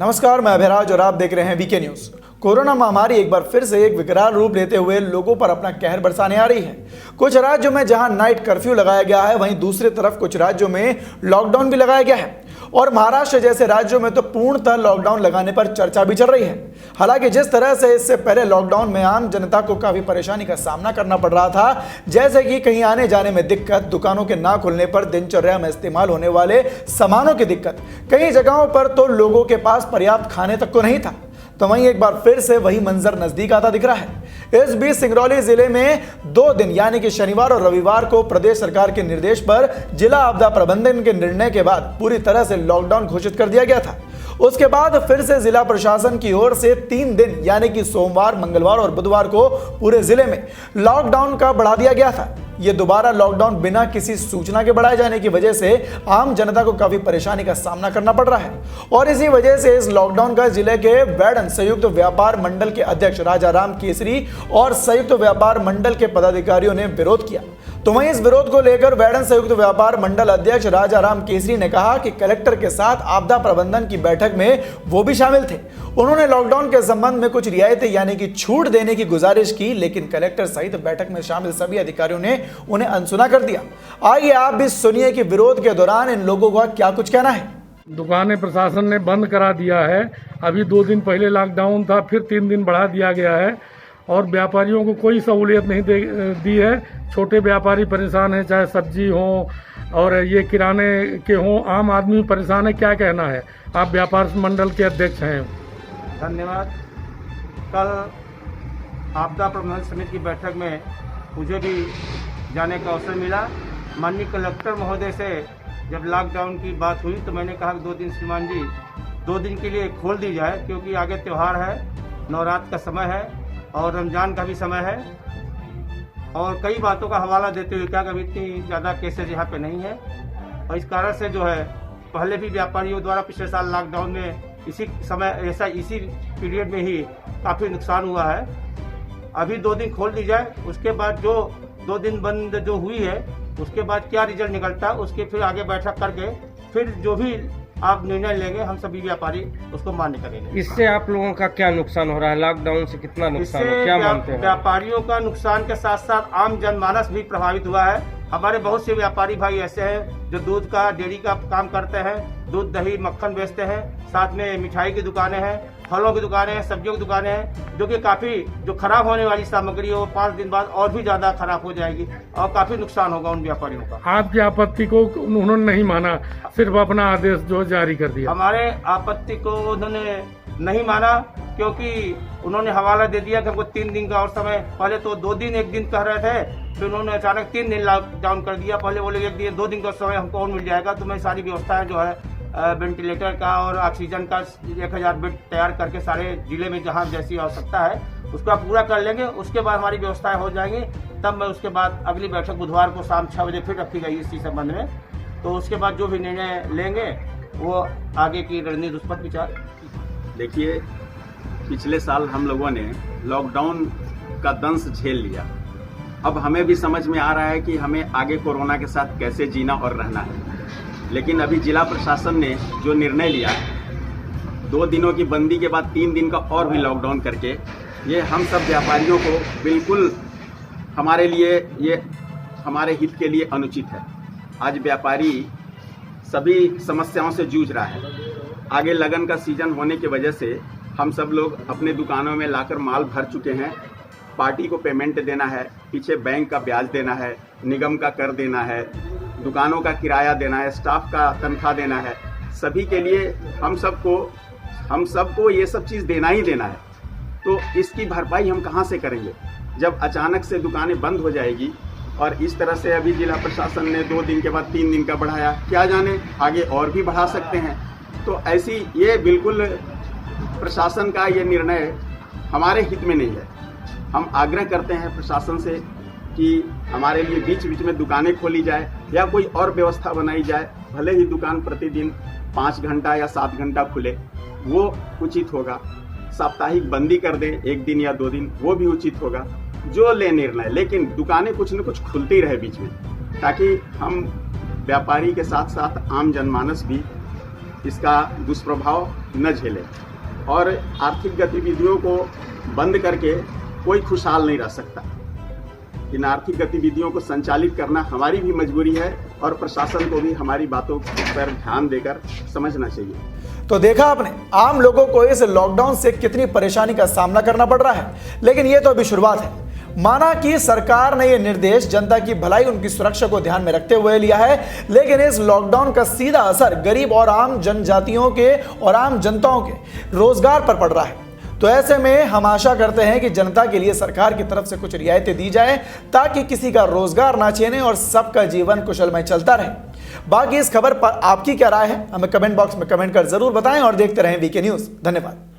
नमस्कार, मैं अभिराज और आप देख रहे हैं वीके न्यूज। कोरोना महामारी एक बार फिर से एक विकराल रूप लेते हुए लोगों पर अपना कहर बरसाने आ रही है। कुछ राज्यों में जहां नाइट कर्फ्यू लगाया गया है, वहीं दूसरी तरफ कुछ राज्यों में लॉकडाउन भी लगाया गया है और महाराष्ट्र जैसे राज्यों में तो पूर्णतः लॉकडाउन लगाने पर चर्चा भी चल रही है। हालांकि जिस तरह से इससे पहले लॉकडाउन में आम जनता को काफी परेशानी का सामना करना पड़ रहा था, जैसे कि कहीं आने जाने में दिक्कत, दुकानों के ना खुलने पर दिनचर्या में इस्तेमाल होने वाले सामानों की दिक्कत, कई जगहों पर तो लोगों के पास पर्याप्त खाने तक को नहीं था, तो वहीं एक बार फिर से वही मंजर नजदीक आता दिख रहा है। इस बीच सिंगरौली जिले में 2 दिन यानी कि शनिवार और रविवार को प्रदेश सरकार के निर्देश पर जिला आपदा प्रबंधन के निर्णय के बाद पूरी तरह से लॉकडाउन घोषित कर दिया गया था। उसके बाद फिर से जिला प्रशासन की ओर से 3 दिन यानी कि सोमवार, मंगलवार और बुधवार को पूरे जिले में लॉकडाउन का बढ़ा दिया गया था। ये दोबारा लॉकडाउन बिना किसी सूचना के बढ़ाए जाने की वजह से आम जनता को काफी परेशानी का सामना करना पड़ रहा है और इसी वजह से इस लॉकडाउन का जिले के वैडन संयुक्त व्यापार मंडल के अध्यक्ष राजाराम केसरी और संयुक्त व्यापार मंडल के पदाधिकारियों ने विरोध किया। तो वहीं इस विरोध को लेकर वैडन संयुक्त व्यापार मंडल अध्यक्ष राजाराम केसरी ने कहा कि कलेक्टर के साथ आपदा प्रबंधन की बैठक में वो भी शामिल थे। उन्होंने लॉकडाउन के संबंध में कुछ रियायतें यानी कि छूट देने की गुजारिश की, लेकिन कलेक्टर सहित बैठक में शामिल सभी अधिकारियों ने उन्हें अनसुना कर दिया। आइए आप भी सुनिए कि विरोध के दौरान इन लोगों का क्या कुछ कहना है। दुकानें प्रशासन ने बंद करा दिया है। अभी 2 दिन पहले लॉकडाउन था, फिर 3 दिन बढ़ा दिया गया है और व्यापारियों को कोई सहूलियत नहीं दी है। छोटे व्यापारी परेशान है, चाहे सब्जी हो और ये किराने के हों, आम आदमी परेशान है। क्या कहना है? आप व्यापार मंडल के अध्यक्ष हैं। धन्यवाद। कल आपदा प्रबंधन समिति की बैठक में मुझे भी जाने का अवसर मिला। माननीय कलेक्टर महोदय से जब लॉकडाउन की बात हुई तो मैंने कहा कि 2 दिन श्रीमान जी 2 दिन के लिए खोल दी जाए, क्योंकि आगे त्यौहार है, नवरात्र का समय है और रमजान का भी समय है और कई बातों का हवाला देते हुए क्या कभी इतनी ज़्यादा केसेज यहाँ पे नहीं है और इस कारण से जो है पहले भी व्यापारियों द्वारा पिछले साल लॉकडाउन में इसी पीरियड में ही काफ़ी नुकसान हुआ है। अभी 2 दिन खोल दी जाए, उसके बाद जो 2 दिन बंद जो हुई है उसके बाद क्या रिजल्ट निकलता है उसके फिर आगे बैठक करके फिर जो भी आप निर्णय लेंगे हम सभी व्यापारी उसको मान्य करेंगे। इससे आप लोगों का क्या नुकसान हो रहा है? लॉकडाउन से कितना नुकसान हो, क्या मानते हैं? व्यापारियों का नुकसान के साथ साथ आम जनमानस भी प्रभावित हुआ है। हमारे बहुत से व्यापारी भाई ऐसे हैं जो दूध का डेयरी का काम करते हैं, दूध दही मक्खन बेचते हैं, साथ में मिठाई की दुकानें हैं, फलों की दुकानें हैं, सब्जियों की दुकानें हैं, जो कि काफ़ी जो खराब होने वाली सामग्री है वो 5 दिन बाद और भी ज़्यादा खराब हो जाएगी और काफ़ी नुकसान होगा उन व्यापारियों का। आपकी आपत्ति को उन्होंने नहीं माना, सिर्फ अपना आदेश जो जारी कर दिया। हमारे आपत्ति को उन्होंने नहीं माना क्योंकि उन्होंने हवाला दे दिया कि हमको 3 दिन का और समय, पहले तो 2 दिन 1 दिन कह रहे थे, फिर उन्होंने अचानक 3 दिन लॉकडाउन कर दिया। पहले बोले 1 दिन 2 दिन का समय हमको और मिल जाएगा, तो मैं सारी व्यवस्थाएं जो है वेंटिलेटर का और ऑक्सीजन का 1000 बेड तैयार करके सारे जिले में जहां जैसी आवश्यकता है उसका पूरा कर लेंगे। उसके बाद हमारी व्यवस्थाएं हो जाएंगी, तब मैं उसके बाद अगली बैठक बुधवार को शाम 6 बजे फिर रखी गई इसी संबंध में। तो उसके बाद जो भी निर्णय लेंगे वो आगे की रणनीति उस पर विचार। देखिए, पिछले साल हम लोगों ने लॉकडाउन का दंश झेल लिया। अब हमें भी समझ में आ रहा है कि हमें आगे कोरोना के साथ कैसे जीना और रहना है। लेकिन अभी जिला प्रशासन ने जो निर्णय लिया है 2 दिनों की बंदी के बाद 3 दिन का और भी लॉकडाउन करके, ये हम सब व्यापारियों को बिल्कुल हमारे लिए, ये हमारे हित के लिए अनुचित है। आज व्यापारी सभी समस्याओं से जूझ रहा है। आगे लगन का सीजन होने की वजह से हम सब लोग अपने दुकानों में लाकर माल भर चुके हैं। पार्टी को पेमेंट देना है, पीछे बैंक का ब्याज देना है, निगम का कर देना है, दुकानों का किराया देना है, स्टाफ का तनख्वाह देना है। सभी के लिए हम सबको ये सब चीज़ देना ही देना है। तो इसकी भरपाई हम कहाँ से करेंगे जब अचानक से दुकानें बंद हो जाएगी? और इस तरह से अभी जिला प्रशासन ने 2 दिन के बाद 3 दिन का बढ़ाया, क्या जाने आगे और भी बढ़ा सकते हैं। तो ऐसी ये बिल्कुल प्रशासन का ये निर्णय हमारे हित में नहीं है। हम आग्रह करते हैं प्रशासन से कि हमारे लिए बीच बीच में दुकानें खोली जाए या कोई और व्यवस्था बनाई जाए। भले ही दुकान प्रतिदिन 5 घंटा या 7 घंटा खुले, वो उचित होगा। साप्ताहिक बंदी कर दें 1 दिन या 2 दिन, वो भी उचित होगा। जो ले निर्णय, लेकिन दुकानें कुछ न कुछ खुलती रहे बीच में, ताकि हम व्यापारी के साथ साथ आम जनमानस भी इसका दुष्प्रभाव न झेलें। और आर्थिक गतिविधियों को बंद करके कोई खुशहाल नहीं रह सकता। इन आर्थिक गतिविधियों को संचालित करना हमारी भी मजबूरी है और प्रशासन को भी हमारी बातों पर ध्यान देकर समझना चाहिए। तो देखा आपने, आम लोगों को इस लॉकडाउन से कितनी परेशानी का सामना करना पड़ रहा है, लेकिन ये तो अभी शुरुआत है। माना कि सरकार ने यह निर्देश जनता की भलाई, उनकी सुरक्षा को ध्यान में रखते हुए लिया है, लेकिन इस लॉकडाउन का सीधा असर गरीब और आम जनजातियों के और आम जनताओं के रोजगार पर पड़ रहा है। तो ऐसे में हम आशा करते हैं कि जनता के लिए सरकार की तरफ से कुछ रियायतें दी जाए ताकि किसी का रोजगार ना छीने और सबका जीवन कुशलमय चलता रहे। बाकी इस खबर पर आपकी क्या राय है, हमें कमेंट बॉक्स में कमेंट कर जरूर बताएं और देखते रहें वीके न्यूज़। धन्यवाद।